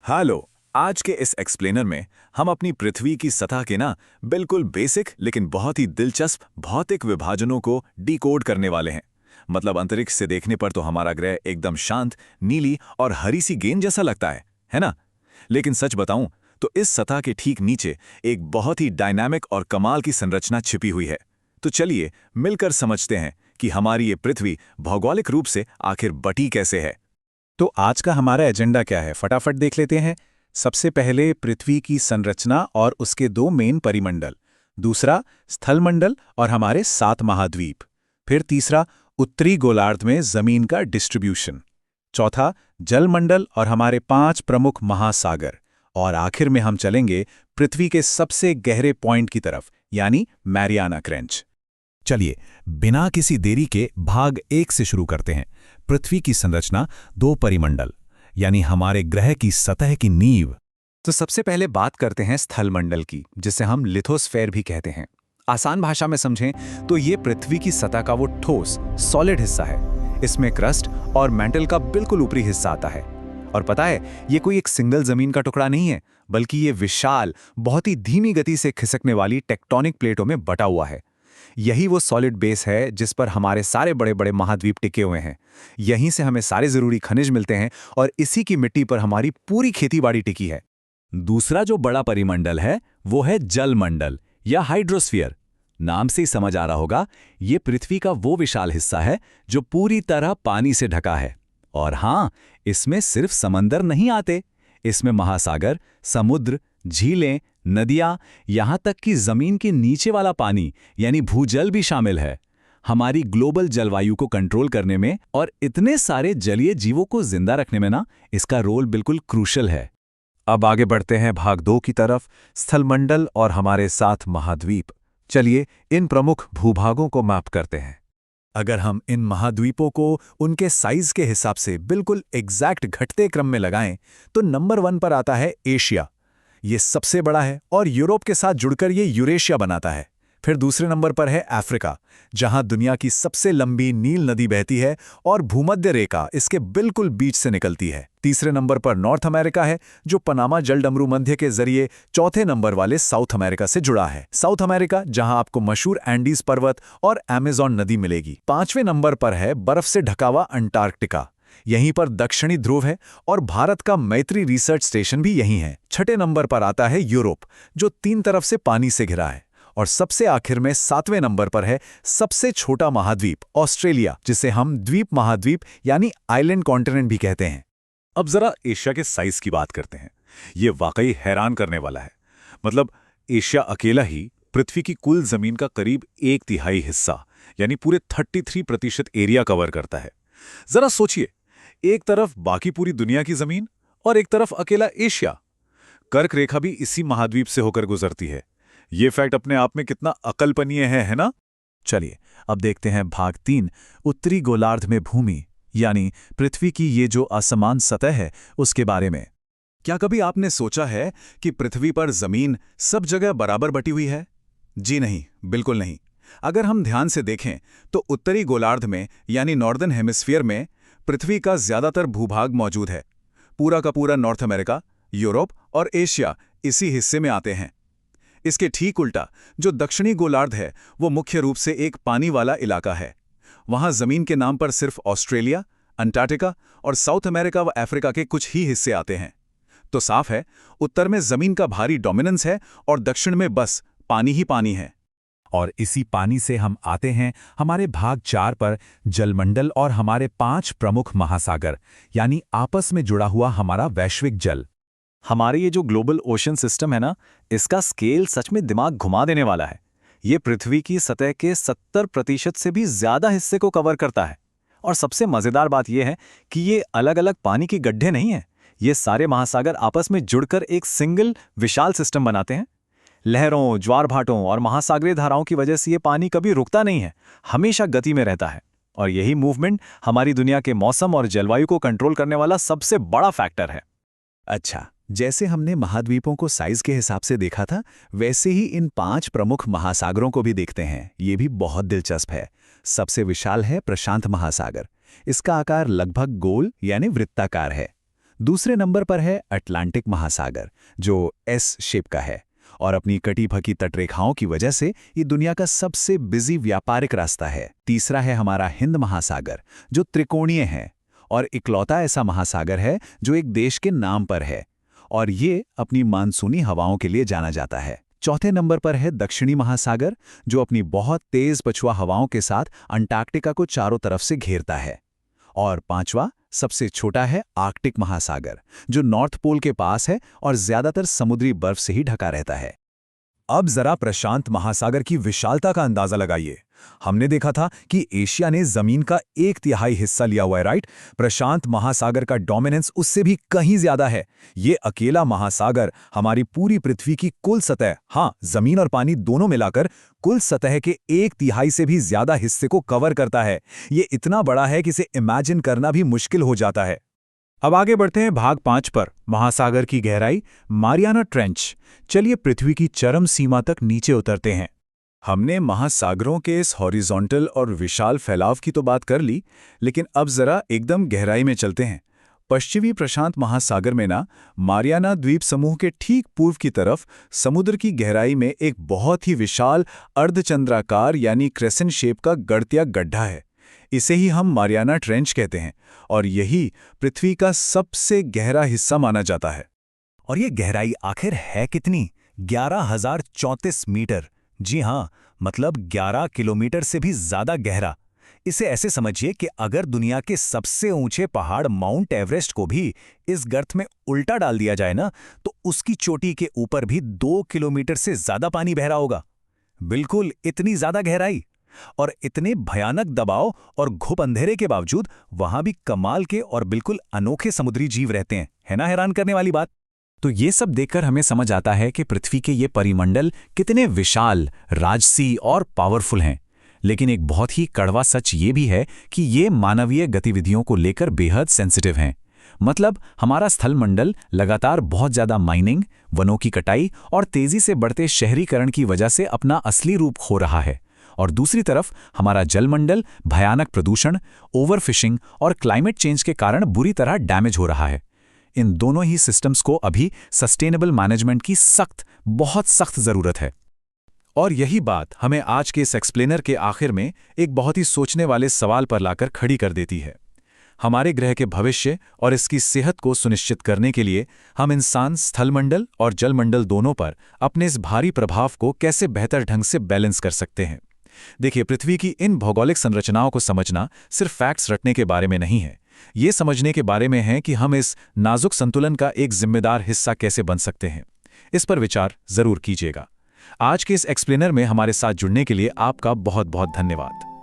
Hello. आज के इस एक्सप्लेनर में हम अपनी पृथ्वी की सतह के बिल्कुल बेसिक लेकिन बहुत ही दिलचस्प भौतिक विभाजनों को डिकोड करने वाले हैं। मतलब अंतरिक्ष से देखने पर तो हमारा ग्रह एकदम शांत, नीली और हरी सी गेंद जैसा लगता है ना? लेकिन सच बताऊं तो इस सतह के ठीक नीचे एक बहुत ही डायनामिक और कमाल की संरचना छिपी हुई है। तो चलिए मिलकर समझते हैं कि हमारी ये पृथ्वी भौगोलिक रूप से आखिर बटी कैसे है। तो आज का हमारा एजेंडा क्या है, फटाफट देख लेते हैं। सबसे पहले पृथ्वी की संरचना और उसके दो मेन परिमंडल। दूसरा स्थलमंडल और हमारे 7 महाद्वीप। फिर तीसरा उत्तरी गोलार्ध में जमीन का डिस्ट्रीब्यूशन। चौथा जलमंडल और हमारे 5 प्रमुख महासागर। और आखिर में हम चलेंगे पृथ्वी के सबसे गहरे पॉइंट की तरफ, यानी मैरियाना ट्रेंच। चलिए बिना किसी देरी के भाग 1 से शुरू करते हैं। पृथ्वी की संरचना, 2 परिमंडल, यानी हमारे ग्रह की सतह की नींव। तो सबसे पहले बात करते हैं स्थलमंडल की, जिसे हम लिथोस्फेयर भी कहते हैं। आसान भाषा में समझें तो ये पृथ्वी की सतह का वो ठोस, सॉलिड हिस्सा है। इसमें क्रस्ट और मैंटल का बिल्कुल ऊपरी हिस्सा आता है। और पता है, ये कोई एक सिंगल जमीन का टुकड़ा नहीं है, बल्कि ये विशाल, बहुत ही धीमी गति से खिसकने वाली टेक्टोनिक प्लेटों में बटा हुआ है। यही वो सॉलिड बेस है जिस पर हमारे सारे बड़े बड़े महाद्वीप टिके हुए हैं। यहीं से हमें सारे जरूरी खनिज मिलते हैं और इसी की मिट्टी पर हमारी पूरी खेतीबाड़ी टिकी है। दूसरा जो बड़ा परिमंडल है वो है जलमंडल या हाइड्रोस्फीयर। नाम से ही समझ आ रहा होगा, ये पृथ्वी का वो विशाल हिस्सा है जो पूरी तरह पानी से ढका है। और हाँ, इसमें सिर्फ समंदर नहीं आते, इसमें महासागर, समुद्र, झीलें, नदियां, यहां तक कि जमीन के नीचे वाला पानी यानी भूजल भी शामिल है। हमारी ग्लोबल जलवायु को कंट्रोल करने में और इतने सारे जलीय जीवों को जिंदा रखने में इसका रोल बिल्कुल क्रूशल है। अब आगे बढ़ते हैं भाग 2 की तरफ, स्थलमंडल और हमारे 7 महाद्वीप। चलिए इन प्रमुख भूभागों को मैप करते हैं। अगर हम इन महाद्वीपों को उनके साइज के हिसाब से बिल्कुल एग्जैक्ट घटते क्रम में लगाएं तो नंबर 1 पर आता है एशिया। ये सबसे बड़ा है और यूरोप के साथ जुड़कर ये यूरेशिया बनाता है। फिर दूसरे नंबर पर है अफ्रीका, जहां दुनिया की सबसे लंबी नील नदी बहती है और भूमध्य रेखा इसके बिल्कुल बीच से निकलती है। तीसरे नंबर पर नॉर्थ अमेरिका है, जो पनामा जलडमरू मध्य के जरिए चौथे नंबर वाले साउथ अमेरिका से जुड़ा है। साउथ अमेरिका, जहां आपको मशहूर एंडीज पर्वत और अमेजॉन नदी मिलेगी। 5वें नंबर पर है बर्फ से ढका हुआ अंटार्कटिका, यहीं पर दक्षिणी ध्रुव है और भारत का मैत्री रिसर्च स्टेशन भी यहीं है। 6ठे नंबर पर आता है यूरोप, जो 3 तरफ से पानी से घिरा है। और सबसे आखिर में 7वें नंबर पर है सबसे छोटा महाद्वीप ऑस्ट्रेलिया, जिसे हम द्वीप महाद्वीप यानी आइलैंड कॉन्टिनेंट भी कहते हैं। अब जरा एशिया के साइज की बात करते हैं। ये वाकई हैरान करने वाला है। मतलब एशिया अकेला ही पृथ्वी की कुल जमीन का करीब 1/3 हिस्सा यानी पूरे 33% एरिया कवर करता है। जरा सोचिए, एक तरफ बाकी पूरी दुनिया की जमीन और एक तरफ अकेला एशिया। कर्क रेखा भी इसी महाद्वीप से होकर गुजरती है। ये फैक्ट अपने आप में कितना अकल्पनीय है ना? चलिए अब देखते हैं भाग 3, उत्तरी गोलार्ध में भूमि, यानी पृथ्वी की ये जो असमान सतह है उसके बारे में। क्या कभी आपने सोचा है कि पृथ्वी पर जमीन सब जगह बराबर बटी हुई है? जी नहीं, बिल्कुल नहीं। अगर हम ध्यान से देखें तो उत्तरी गोलार्ध में यानी नॉर्दर्न हेमिस्फीयर में पृथ्वी का ज्यादातर भूभाग मौजूद है। पूरा का पूरा नॉर्थ अमेरिका, यूरोप और एशिया इसी हिस्से में आते हैं। इसके ठीक उल्टा जो दक्षिणी गोलार्ध है वो मुख्य रूप से एक पानी वाला इलाका है। वहां जमीन के नाम पर सिर्फ ऑस्ट्रेलिया, अंटार्कटिका और साउथ अमेरिका व अफ्रीका के कुछ ही हिस्से आते हैं। तो साफ है, उत्तर में जमीन का भारी डोमिनेंस है और दक्षिण में बस पानी ही पानी है। और इसी पानी से हम आते हैं हमारे भाग 4 पर, जलमंडल और हमारे 5 प्रमुख महासागर, यानी आपस में जुड़ा हुआ हमारा वैश्विक जल। हमारे ये जो ग्लोबल ओशन सिस्टम है इसका स्केल सच में दिमाग घुमा देने वाला है। ये पृथ्वी की सतह के 70% से भी ज्यादा हिस्से को कवर करता है। और सबसे मजेदार बात यह है कि ये अलग अलग पानी के गड्ढे नहीं हैं। ये सारे महासागर आपस में जुड़कर एक सिंगल विशाल सिस्टम बनाते हैं। लहरों, ज्वार भाटों और महासागरीय धाराओं की वजह से ये पानी कभी रुकता नहीं है, हमेशा गति में रहता है। और यही मूवमेंट हमारी दुनिया के मौसम और जलवायु को कंट्रोल करने वाला सबसे बड़ा फैक्टर है। अच्छा, जैसे हमने महाद्वीपों को साइज के हिसाब से देखा था, वैसे ही इन 5 प्रमुख महासागरों को भी देखते हैं। ये भी बहुत दिलचस्प है। सबसे विशाल है प्रशांत महासागर। इसका आकार लगभग गोल यानी वृत्ताकार है। दूसरे नंबर पर है अटलांटिक महासागर, जो एस शेप का है और अपनी कटी भकी तटरेखाओं की वजह से ये दुनिया का सबसे बिजी व्यापारिक रास्ता है। तीसरा है हमारा हिंद महासागर, जो त्रिकोणीय है और इकलौता ऐसा महासागर है जो एक देश के नाम पर है, और ये अपनी मानसूनी हवाओं के लिए जाना जाता है। चौथे नंबर पर है दक्षिणी महासागर, जो अपनी बहुत तेज पछुआ हवाओं के साथ अंटार्कटिका को चारों तरफ से घेरता है। और पांचवा सबसे छोटा है आर्कटिक महासागर, जो नॉर्थ पोल के पास है और ज्यादातर समुद्री बर्फ से ही ढका रहता है। अब जरा प्रशांत महासागर की विशालता का अंदाजा लगाइए। हमने देखा था कि एशिया ने जमीन का 1/3 हिस्सा लिया हुआ है, राइट? प्रशांत महासागर का डोमिनेंस उससे भी कहीं ज्यादा है। ये अकेला महासागर हमारी पूरी पृथ्वी की कुल सतह, हाँ, जमीन और पानी दोनों मिलाकर कुल सतह के 1/3 से भी ज्यादा हिस्से को कवर करता है। ये इतना बड़ा है कि इसे इमेजिन करना भी मुश्किल हो जाता है। अब आगे बढ़ते हैं भाग 5 पर, महासागर की गहराई, मारियाना ट्रेंच। चलिए पृथ्वी की चरम सीमा तक नीचे उतरते हैं। हमने महासागरों के इस हॉरिजॉन्टल और विशाल फैलाव की तो बात कर ली, लेकिन अब जरा एकदम गहराई में चलते हैं। पश्चिमी प्रशांत महासागर में ना, मारियाना द्वीप समूह के ठीक पूर्व की तरफ समुद्र की गहराई में एक बहुत ही विशाल अर्धचंद्राकार यानी क्रेसेंट शेप का गर्त या गड्ढा है। इसे ही हम मारियाना ट्रेंच कहते हैं और यही पृथ्वी का सबसे गहरा हिस्सा माना जाता है। और ये गहराई आखिर है कितनी? 11,034 मीटर। जी हाँ, मतलब 11 किलोमीटर से भी ज्यादा गहरा। इसे ऐसे समझिए कि अगर दुनिया के सबसे ऊंचे पहाड़ माउंट एवरेस्ट को भी इस गर्त में उल्टा डाल दिया जाए ना, तो उसकी चोटी के ऊपर भी 2 किलोमीटर से ज्यादा पानी बह रहा होगा। बिल्कुल इतनी ज्यादा गहराई और इतने भयानक दबाव और घुप अंधेरे के बावजूद वहां भी कमाल के और बिल्कुल अनोखे समुद्री जीव रहते हैं। है ना हैरान करने वाली बात? तो ये सब देखकर हमें समझ आता है कि पृथ्वी के ये परिमंडल कितने विशाल, राजसी और पावरफुल हैं। लेकिन एक बहुत ही कड़वा सच ये भी है कि ये मानवीय गतिविधियों को लेकर बेहद सेंसिटिव हैं। मतलब हमारा स्थलमंडल लगातार बहुत ज्यादा माइनिंग, वनों की कटाई और तेजी से बढ़ते शहरीकरण की वजह से अपना असली रूप खो रहा है। और दूसरी तरफ हमारा जलमंडल भयानक प्रदूषण, ओवरफिशिंग और क्लाइमेट चेंज के कारण बुरी तरह डैमेज हो रहा है। इन दोनों ही सिस्टम्स को अभी सस्टेनेबल मैनेजमेंट की बहुत सख्त जरूरत है। और यही बात हमें आज के इस एक्सप्लेनर के आखिर में एक बहुत ही सोचने वाले सवाल पर लाकर खड़ी कर देती है। हमारे ग्रह के भविष्य और इसकी सेहत को सुनिश्चित करने के लिए हम इंसान स्थलमंडल और जलमंडल दोनों पर अपने इस भारी प्रभाव को कैसे बेहतर ढंग से बैलेंस कर सकते हैं। देखिए, पृथ्वी की इन भौगोलिक संरचनाओं को समझना सिर्फ फैक्ट्स रटने के बारे में नहीं है। ये समझने के बारे में है कि हम इस नाजुक संतुलन का एक जिम्मेदार हिस्सा कैसे बन सकते हैं। इस पर विचार जरूर कीजिएगा। आज के इस एक्सप्लेनर में हमारे साथ जुड़ने के लिए आपका बहुत बहुत धन्यवाद।